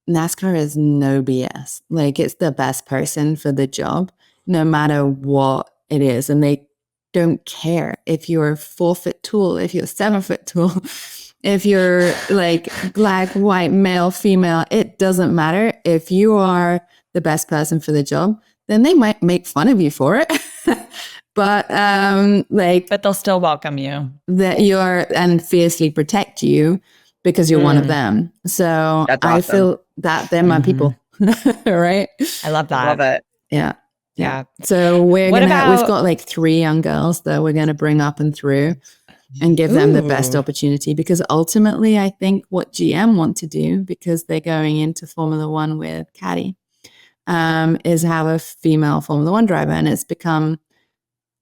NASCAR is no BS. Like it's the best person for the job, no matter what it is, and they don't care if you're 4-foot tall, if you're 7-foot tall. If you're like Black, white, male, female, it doesn't matter. If you are the best person for the job, then they might make fun of you for it. But they'll still welcome you. And fiercely protect you because you're one of them. So That's awesome. I feel that they're my people. Right? I love that. Love it. Yeah. So we've got like 3 young girls that we're going to bring up and through and give them the best opportunity, because ultimately I think what GM want to do, because they're going into Formula One with Caddy, is have a female Formula One driver. And it's become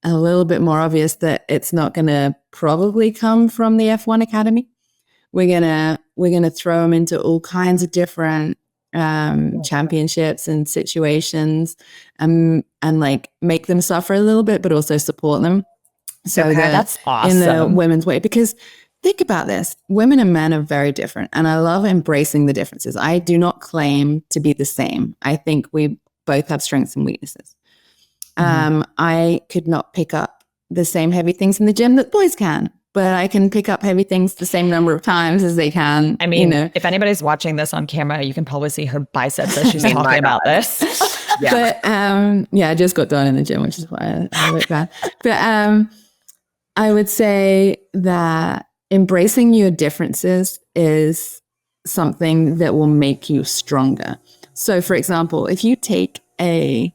a little bit more obvious that it's not going to probably come from the F1 Academy. We're gonna throw them into all kinds of different championships and situations, and like make them suffer a little bit, but also support them. So okay, that's awesome. In the women's way, because think about this: women and men are very different, and I love embracing the differences. I do not claim to be the same. I think we both have strengths and weaknesses. I could not pick up the same heavy things in the gym that boys can, but I can pick up heavy things the same number of times as they can. I mean, if anybody's watching this on camera, you can probably see her biceps as she's talking about this. But I just got done in the gym, which is why I look bad. But I would say that embracing your differences is something that will make you stronger. So, for example, if you take a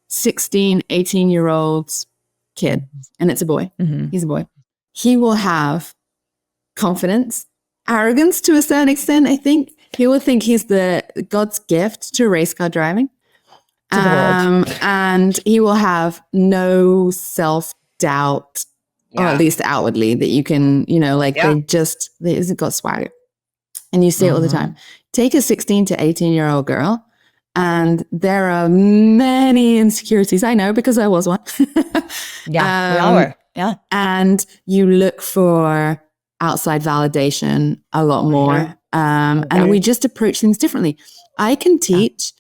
16, 18-year-old kid, and it's a boy, he's a boy, he will have confidence, arrogance to a certain extent, I think. He will think he's the God's gift to race car driving. And he will have no self-doubt, or at least outwardly, that you can, they've got swagger. And you see it all the time. Take a 16 to 18-year-old girl, and there are many insecurities. I know, because I was one. We all were. Yeah. And you look for outside validation a lot more. And we just approach things differently. I can teach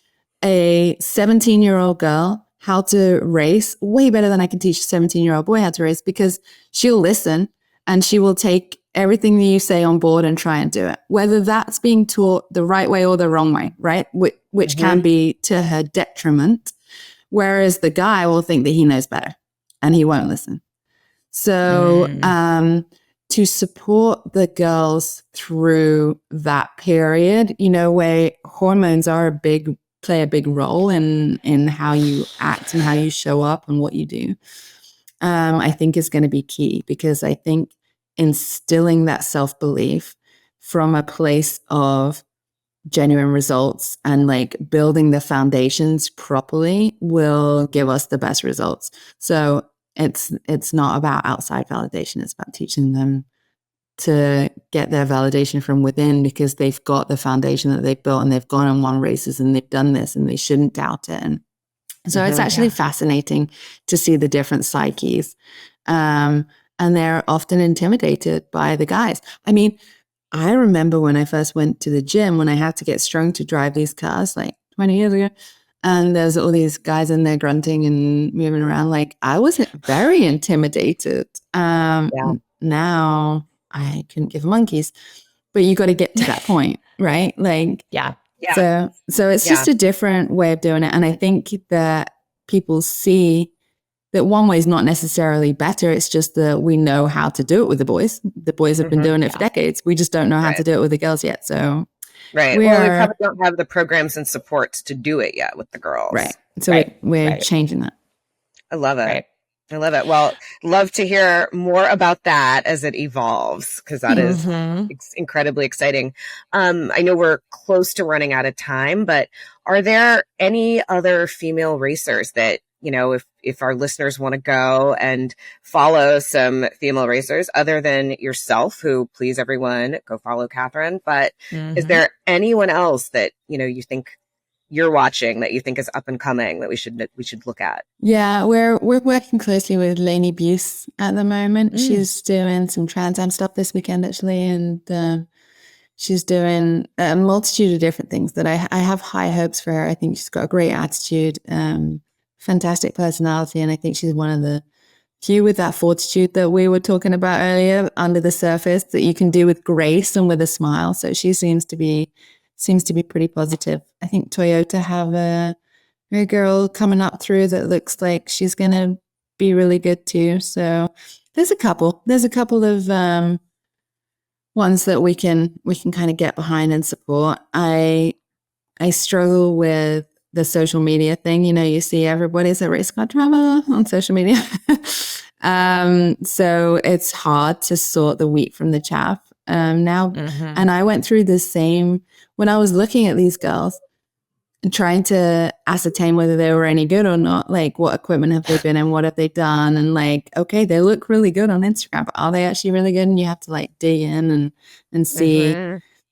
a 17-year-old girl how to race way better than I can teach a 17-year-old boy how to race, because she'll listen and she will take everything that you say on board and try and do it, whether that's being taught the right way or the wrong way, right? Which can be to her detriment. Whereas the guy will think that he knows better and he won't listen. So to support the girls through that period, where hormones play a big role in how you act and how you show up and what you do, I think is going to be key, because I think instilling that self-belief from a place of genuine results and like building the foundations properly will give us the best results. So it's not about outside validation. It's about teaching them to get their validation from within, because they've got the foundation that they've built and they've gone and won races and they've done this and they shouldn't doubt it. And so it's actually fascinating to see the different psyches. And they're often intimidated by the guys. I mean, I remember when I first went to the gym, when I had to get strong to drive these cars like 20 years ago, and there's all these guys in there grunting and moving around. Like, I was very intimidated. Now I couldn't give monkeys, but you got to get to that point, right? Like, So it's just a different way of doing it. And I think that people see that one way is not necessarily better. It's just that we know how to do it with the boys. The boys have been doing it for decades. We just don't know how to do it with the girls yet. So we probably don't have the programs and supports to do it yet with the girls. Right. So we're changing that. I love it. Right. I love it. Well, love to hear more about that as it evolves, because that is incredibly exciting. I know we're close to running out of time, but are there any other female racers that, if our listeners want to go and follow some female racers other than yourself, who, please everyone, go follow Katherine, but is there anyone else that, you think you're watching that you think is up and coming that we should look at? Yeah, we're working closely with Lainey Buse at the moment. She's doing some Trans Am stuff this weekend, actually, and she's doing a multitude of different things that I have high hopes for her. I think she's got a great attitude, fantastic personality, and I think she's one of the few with that fortitude that we were talking about earlier under the surface that you can do with grace and with a smile. So she seems to be pretty positive. I think Toyota have a girl coming up through that looks like she's going to be really good too. So there's a couple of ones that we can kind of get behind and support. I struggle with the social media thing. You see everybody's a race car driver on social media. So it's hard to sort the wheat from the chaff now. And I went through the same when I was looking at these girls. trying to ascertain whether they were any good or not. Like, what equipment have they been in? What have they done? And like, okay, they look really good on Instagram, but are they actually really good? And you have to like dig in and see,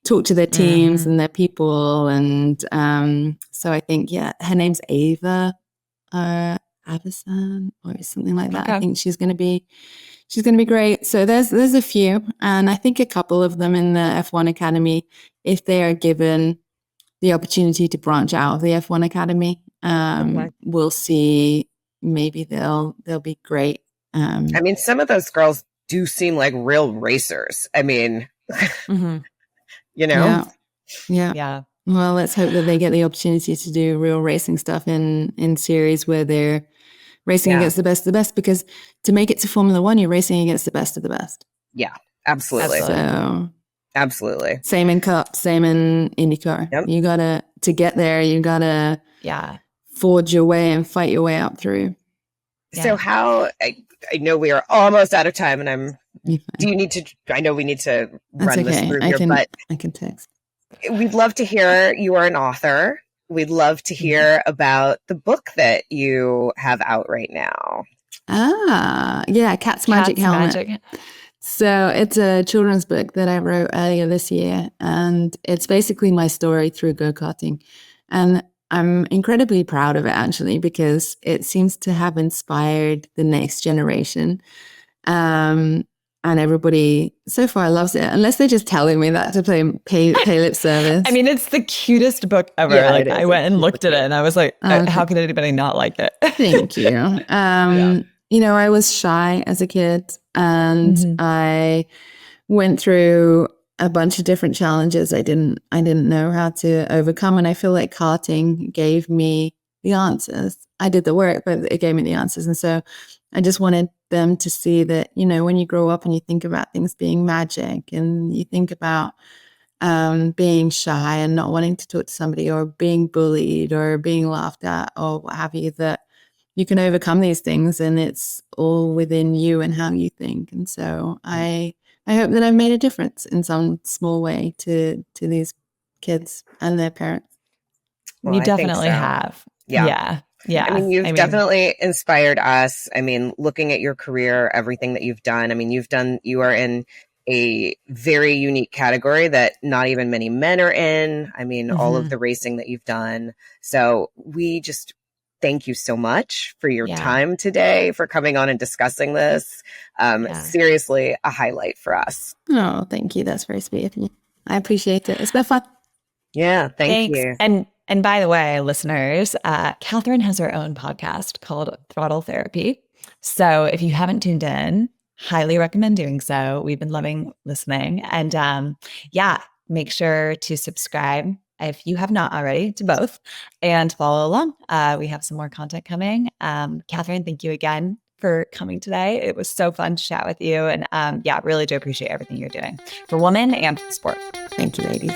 talk to their teams and their people. And so I think, yeah, her name's Ava Avison or something like that. Okay. I think she's going to be great. So there's a few, and I think a couple of them in the F1 Academy, if they are given the opportunity to branch out of the F1 Academy, we'll see. Maybe they'll be great. I mean, some of those girls do seem like real racers. I mean, you know? Yeah. Well, let's hope that they get the opportunity to do real racing stuff in series where they're racing against the best of the best, because to make it to Formula One, you're racing against the best of the best. Yeah, absolutely. So, absolutely. Same in Cup, same in IndyCar. Yep. You gotta, to get there, you gotta forge your way and fight your way up through. So how, I know we are almost out of time, and do you need to, I know we need to run this through here, but I can text. We'd love to hear, you are an author. We'd love to hear about the book that you have out right now. Cat's Magic Helmet. So it's a children's book that I wrote earlier this year, and it's basically my story through go-karting. And I'm incredibly proud of it, actually, because it seems to have inspired the next generation. And everybody so far loves it, unless they're just telling me that to pay lip service. I mean, it's the cutest book ever. Yeah, like, I went and looked at it and I was like, how could anybody not like it? Thank you. You know, I was shy as a kid, and I went through a bunch of different challenges I didn't know how to overcome. And I feel like karting gave me the answers. I did the work, but it gave me the answers. And so I just wanted them to see that, you know, when you grow up and you think about things being magic, and you think about being shy and not wanting to talk to somebody, or being bullied or being laughed at or what have you, that you can overcome these things, and it's all within you and how you think. And so I hope that I've made a difference in some small way to these kids and their parents. Well, you definitely have. Yeah. I mean, you've definitely inspired us. I mean, looking at your career, everything that you've done, I mean, you are in a very unique category that not even many men are in. I mean, all of the racing that you've done. So we just thank you so much for your time today, for coming on and discussing this. Seriously, a highlight for us. Oh, thank you. That's very sweet of you. I appreciate it. It's been fun. Yeah, thanks. You. And by the way, listeners, Katherine has her own podcast called Throttle Therapy. So if you haven't tuned in, highly recommend doing so. We've been loving listening. And make sure to subscribe if you have not already to both, and follow along. We have some more content coming. Katherine, thank you again for coming today. It was so fun to chat with you. And really do appreciate everything you're doing for women and for sport. Thank you, ladies.